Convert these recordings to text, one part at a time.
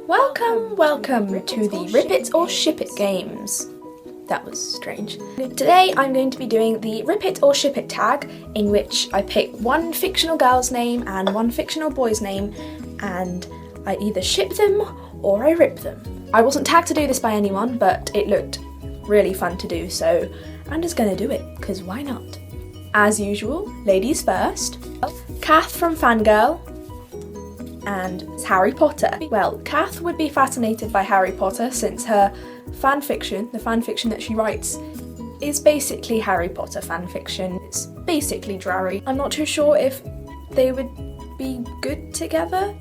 Welcome to the Rip It or Ship It games. That was strange. Today I'm going to be doing the Rip It or Ship It tag, in which I pick one fictional girl's name and one fictional boy's name, and I either ship them or I rip them. I wasn't tagged to do this by anyone, but it looked really fun to do, so I'm just gonna do it, because why not? As usual, ladies first. Kath from Fangirl and Harry Potter. Well, Kath would be fascinated by Harry Potter since her fanfiction, the fanfiction that she writes, is basically Harry Potter fanfiction. It's basically Drarry. I'm not too sure if they would be good together.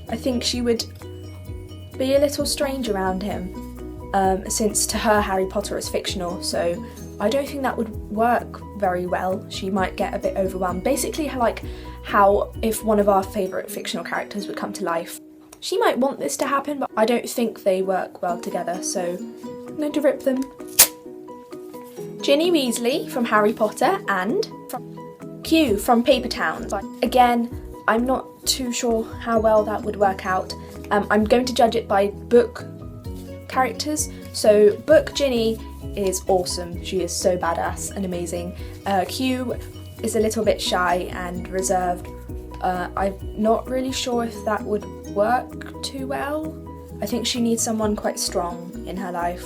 I think she would be a little strange around him, since to her Harry Potter is fictional, so I don't think that would work very well. She might get a bit overwhelmed. Basically like how if one of our favourite fictional characters would come to life. She might want this to happen, but I don't think they work well together, so I'm going to rip them. Ginny Weasley from Harry Potter and Q from Paper Towns. Again, I'm not too sure how well that would work out. I'm going to judge it by book characters. So book Ginny is awesome. She is so badass and amazing. Q is a little bit shy and reserved. I'm not really sure if that would work too well. I think she needs someone quite strong in her life.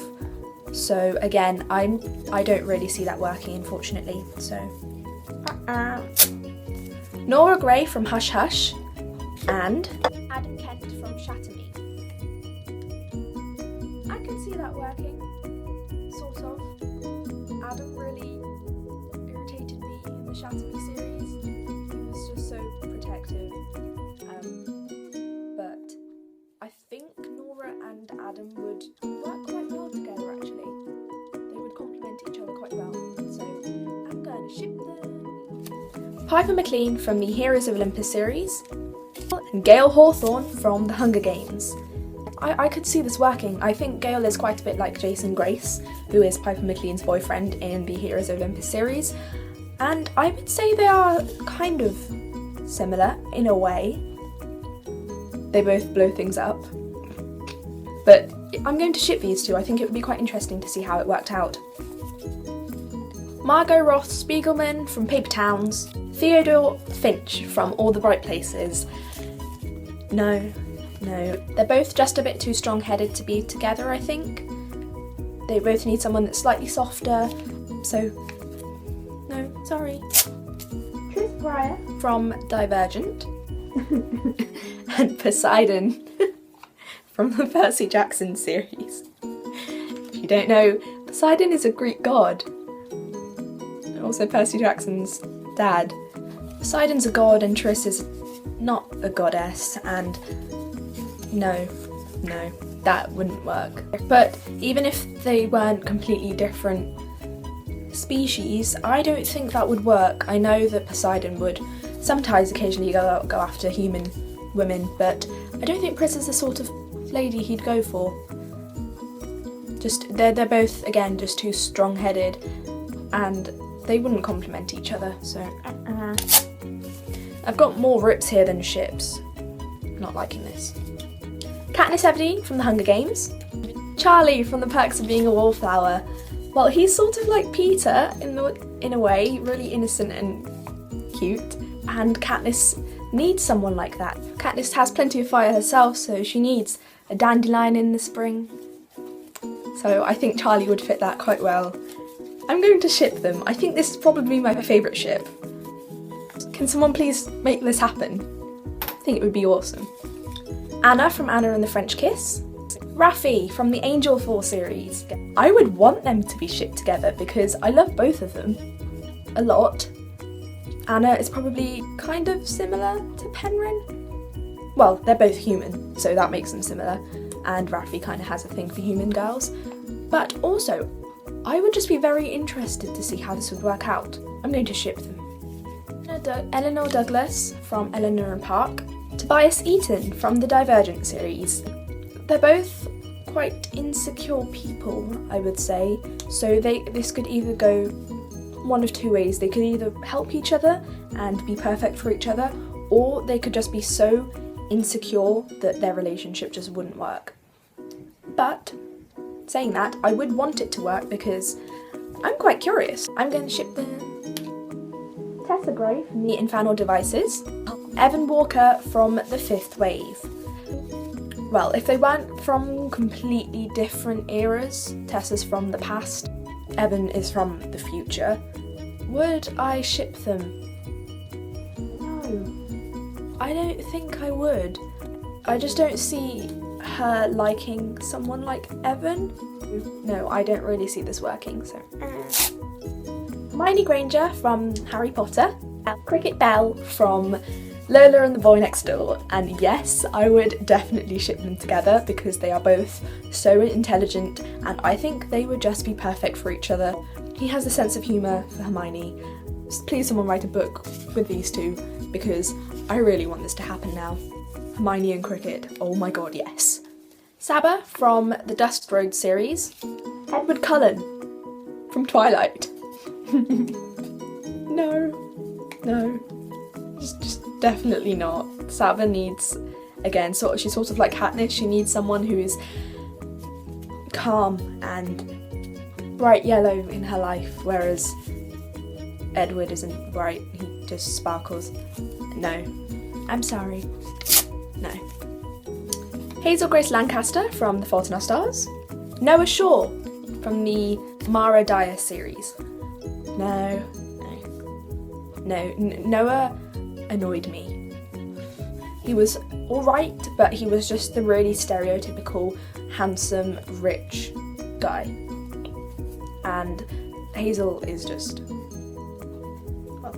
So again, I don't really see that working, unfortunately. So Nora Grey from Hush Hush and Adam Kent from Shatter Me. I can see that working, sort of. Adam really irritated me in the Shatter Me series. He was just so protective. But I think Nora and Adam would work quite well together, actually. They would complement each other quite well. So I'm going to ship them. Piper McLean from the Heroes of Olympus series and Gale Hawthorne from the Hunger Games. I could see this working. I think Gale is quite a bit like Jason Grace, who is Piper McLean's boyfriend in the Heroes of Olympus series, and I would say they are kind of similar in a way. They both blow things up. But I'm going to ship these two. I think it would be quite interesting to see how it worked out. Margot Roth Spiegelman from Paper Towns, Theodore Finch from All the Bright Places. No, they're both just a bit too strong-headed to be together, I think. They both need someone that's slightly softer, so no, sorry. Tris Pryor from Divergent and Poseidon from the Percy Jackson series. If you don't know, Poseidon is a Greek god. Also Percy Jackson's dad. Poseidon's a god and Tris is not a goddess, and no, that wouldn't work. But even if they weren't completely different species, I don't think that would work. I know that Poseidon would sometimes occasionally go after human women, but I don't think Pris is the sort of lady he'd go for. Just they're both, again, just too strong-headed, and they wouldn't complement each other, so I've got more rips here than ships. Not liking this. Katniss Everdeen from the Hunger Games. Charlie from The Perks of Being a Wallflower. Well, he's sort of like Peter in a way, really innocent and cute, and Katniss needs someone like that. Katniss has plenty of fire herself, so she needs a dandelion in the spring. So I think Charlie would fit that quite well. I'm going to ship them. I think this is probably my favourite ship. Can someone please make this happen? I think it would be awesome. Anna from Anna and the French Kiss. Raffi from the Angel Fall series. I would want them to be shipped together because I love both of them a lot. Anna is probably kind of similar to Penryn. Well, they're both human, so that makes them similar, and Raffi kind of has a thing for human girls. But also, I would just be very interested to see how this would work out. I'm going to ship them. Eleanor Douglas from Eleanor and Park. Tobias Eaton from the Divergent series. They're both quite insecure people, I would say, so this could either go one of two ways. They could either help each other and be perfect for each other, or they could just be so insecure that their relationship just wouldn't work. But saying that, I would want it to work because I'm quite curious. I'm going to ship the Tessa Gray from the Infernal Devices, Evan Walker from the Fifth Wave. Well, if they weren't from completely different eras, Tessa's from the past, Evan is from the future, would I ship them? No, I don't think I would. I just don't see her liking someone like Evan. No, I don't really see this working, so. Hermione Granger from Harry Potter, Cricket Bell from Lola and the Boy Next Door, and yes, I would definitely ship them together because they are both so intelligent and I think they would just be perfect for each other. He has a sense of humour for Hermione. Please someone write a book with these two because I really want this to happen now. Hermione and Cricket, oh my god, yes. Saba from the Dust Road series, Edward Cullen from Twilight. No, just definitely not. Saba needs, again, she's sort of like Katniss, she needs someone who is calm and bright yellow in her life, whereas Edward isn't bright, he just sparkles. No, I'm sorry, no. Hazel Grace Lancaster from The Fault in Our Stars, Noah Shaw from the Mara Dyer series. Noah annoyed me. He was alright, but he was just the really stereotypical, handsome, rich guy. And Hazel is just, well,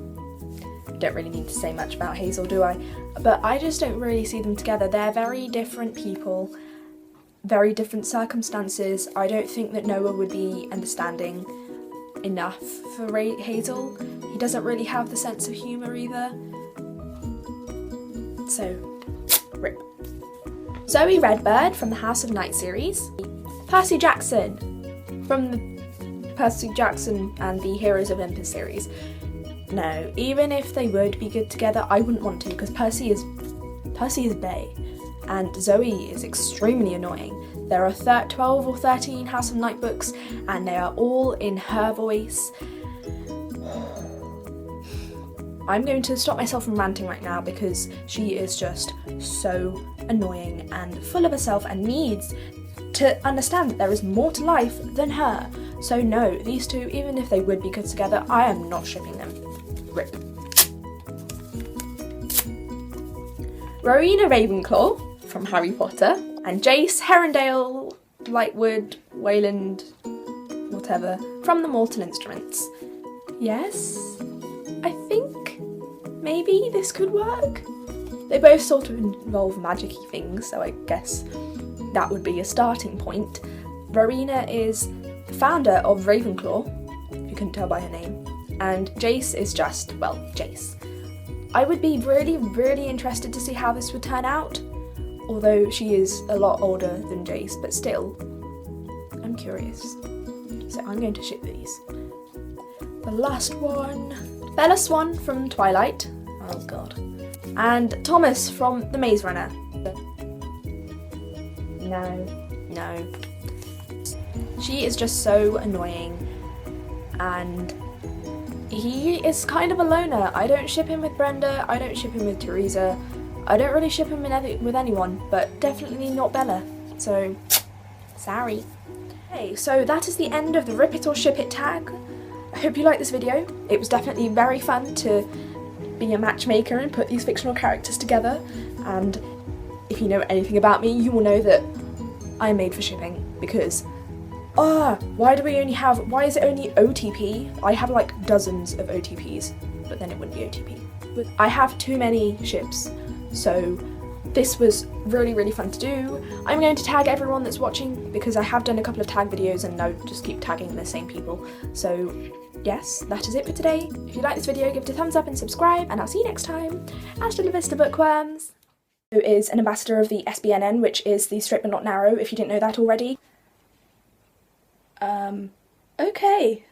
I don't really need to say much about Hazel, do I? But I just don't really see them together. They're very different people, very different circumstances. I don't think that Noah would be understanding enough for Hazel. He doesn't really have the sense of humour either. So, rip. Zoey Redbird from the House of Night series. Percy Jackson from the Percy Jackson and the Heroes of Olympus series. No, even if they would be good together, I wouldn't want to because Percy is bae and Zoey is extremely annoying. There are 12 or 13 House of Night books and they are all in her voice. I'm going to stop myself from ranting right now because she is just so annoying and full of herself and needs to understand that there is more to life than her. So no, these two, even if they would be good together, I am not shipping them. Rip. Rowena Ravenclaw from Harry Potter and Jace Herondale, Lightwood, Wayland, whatever, from the Mortal Instruments. Yes, I think maybe this could work. They both sort of involve magic-y things, so I guess that would be a starting point. Rowena is the founder of Ravenclaw, if you couldn't tell by her name, and Jace is just, well, Jace. I would be really, really interested to see how this would turn out, although she is a lot older than Jace, but still, I'm curious. So I'm going to ship these. The last one, Bella Swan from Twilight, oh god, and Thomas from The Maze Runner. No. She is just so annoying, and he is kind of a loner. I don't ship him with Brenda, I don't ship him with Teresa, I don't really ship him with anyone, but definitely not Bella, so sorry. Okay, so that is the end of the Rip It or Ship It tag. I hope you liked this video. It was definitely very fun to be a matchmaker and put these fictional characters together, and if you know anything about me, you will know that I'm made for shipping, because why is it only OTP? I have like dozens of OTPs, but then it wouldn't be OTP. But I have too many ships, so this was really, really fun to do. I'm going to tag everyone that's watching because I have done a couple of tag videos and I just keep tagging the same people. So yes, that is it for today. If you like this video, give it a thumbs up and subscribe, and I'll see you next time. Hasta levista, bookworms. Who is an ambassador of the SBNN, which is the Straight But Not Narrow, if you didn't know that already. Okay.